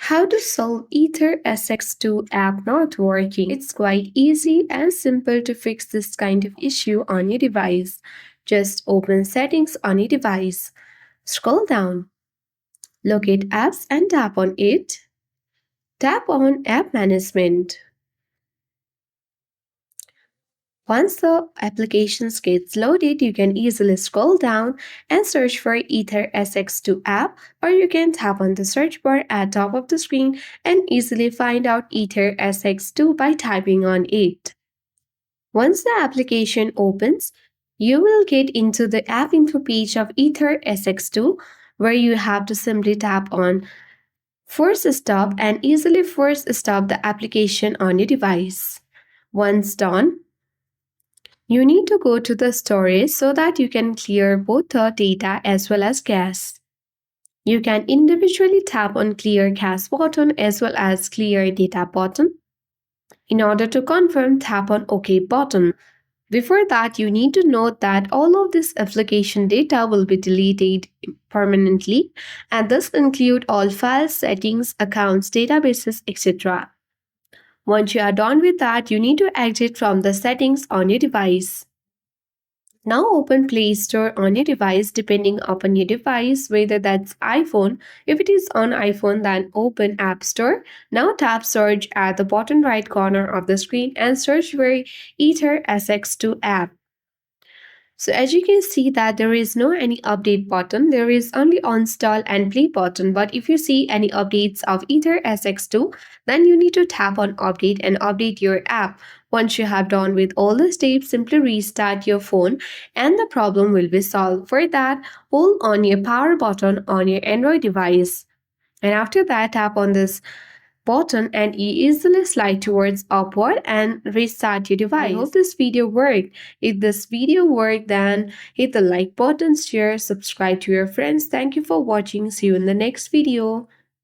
How to solve AetherSX2 app not working. It's quite easy and simple to fix this kind of issue on your device. Just open settings on your device. Scroll down. Locate apps and tap on it. Tap on app management. Once the applications gets loaded, you can easily scroll down and search for AetherSX2 app, or you can tap on the search bar at top of the screen and easily find out AetherSX2 by typing on it. Once the application opens, you will get into the app info page of AetherSX2, where you have to simply tap on force stop and easily force stop the application on your device. Once done, you need to go to the storage so that you can clear both the data as well as cache. You can individually tap on clear cache button as well as clear data button. In order to confirm, tap on OK button. Before that, you need to note that all of this application data will be deleted permanently, and this include all files, settings, accounts, databases, etc. Once you are done with that, you need to exit from the settings on your device. Now open Play Store on your device depending upon your device, whether that's iPhone. If it is on iPhone, then open App Store. Now tap search at the bottom right corner of the screen and search for AetherSX2 app. So as you can see that there is no any update button, there is only install and play button. But if you see any updates of AetherSX2, then you need to tap on update and update your app. Once you have done with all the steps, simply restart your phone and the problem will be solved. For that, hold on your power button on your Android device. And after that, tap on this button and you easily slide towards upward and restart your device. I hope this video worked. If this video worked, then hit the like button, share, subscribe to your friends. Thank you for watching. See you in the next video.